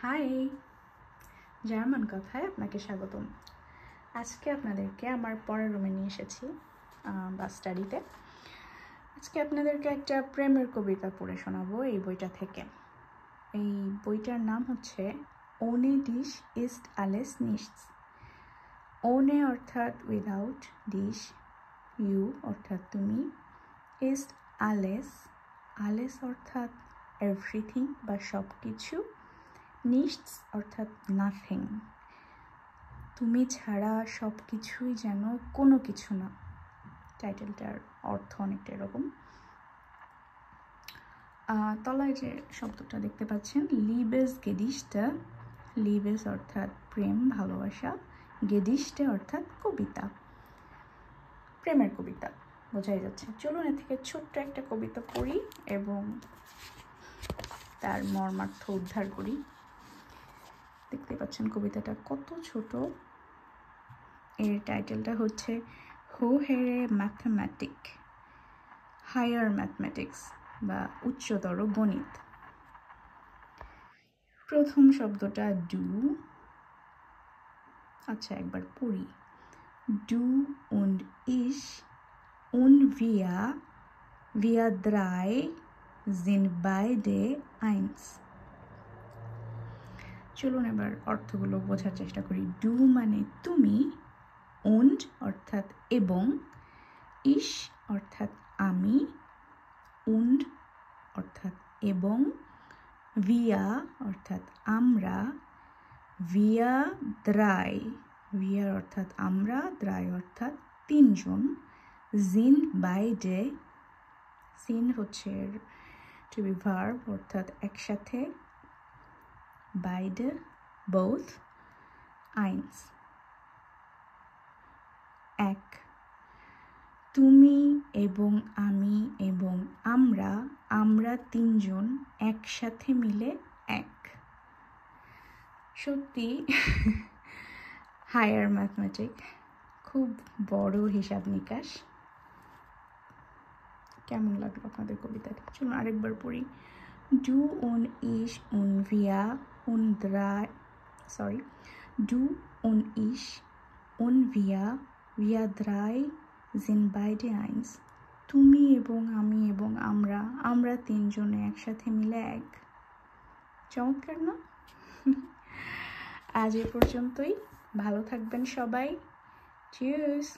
High, German কথায় আপনাকে স্বাগতম। আজকে আপনাদেরকে আমার পড়ার রুমে নিয়ে এসেছি বা স্টাডিতে। আজকে আপনাদেরকে একটা প্রেমের কবিতা পড়ে শোনাবো এই বইটা থেকে। এই বইটার নাম হচ্ছে ওনে ডিশ ইস্ট আলেস নিশটস। ওনে অর্থাৎ উইদাউট, ডিশ ইউ অর্থাৎ তুমি, ইস্ট আলেস আলেস অর্থাৎ এভরিথিং বা সব কিছু, নিশটস অর্থাৎ নাথিং, তুমি ছাড়া সব কিছুই যেন কোনো কিছু না। টাইটেলটার অর্থ অনেকটা এরকম। তলায় যে শব্দটা দেখতে পাচ্ছেন, লিবেস গেডিশটা। লিবেস অর্থাৎ প্রেম, ভালোবাসা, গেডিশটা অর্থাৎ কবিতা, প্রেমের কবিতা বোঝাই যাচ্ছে। চলুন এর থেকে ছোট্ট একটা কবিতা পড়ি এবং তার মর্মার্থ উদ্ধার করি। দেখতে পাচ্ছেন কবিতাটা কত ছোট। এর টাইটেলটা হচ্ছে হো হেরে ম্যাথমেটিক, হায়ার ম্যাথমেটিক্স বা উচ্চতর গণিত। প্রথম শব্দটা ডু। আচ্ছা, একবার পড়ি। Do und ich und wir drei sind beide eins। চলুন এবার অর্থগুলো বোঝার চেষ্টা করি। ডু মানে তুমি, und অর্থাৎ এবং, ich অর্থাৎ আমি, und অর্থাৎ এবং, wir অর্থাৎ আমরা, wir drei, wir অর্থাৎ আমরা, drei অর্থাৎ তিনজন, sind beide, sind হচ্ছে to be verb অর্থাৎ একসাথে, beide both, eins এক, তুমি এবং আমি এবং আমরা, আমরা তিনজন একসাথে মিলে এক। সত্যি হায়ার ম্যাথমেটিক, খুব বড় হিসাব নিকাশ। কেমন লাগলো আপনাদের কবিতাটা? চলুন আরেকবার পড়ি। Do und ich und wir drei sind beide eins। তুমি এবং আমি এবং আমরা, আমরা তিনজনে একসাথে মিলে এক। চমৎকার না? আজ এ পর্যন্তই। ভালো থাকবেন সবাই। চিয়ার্স।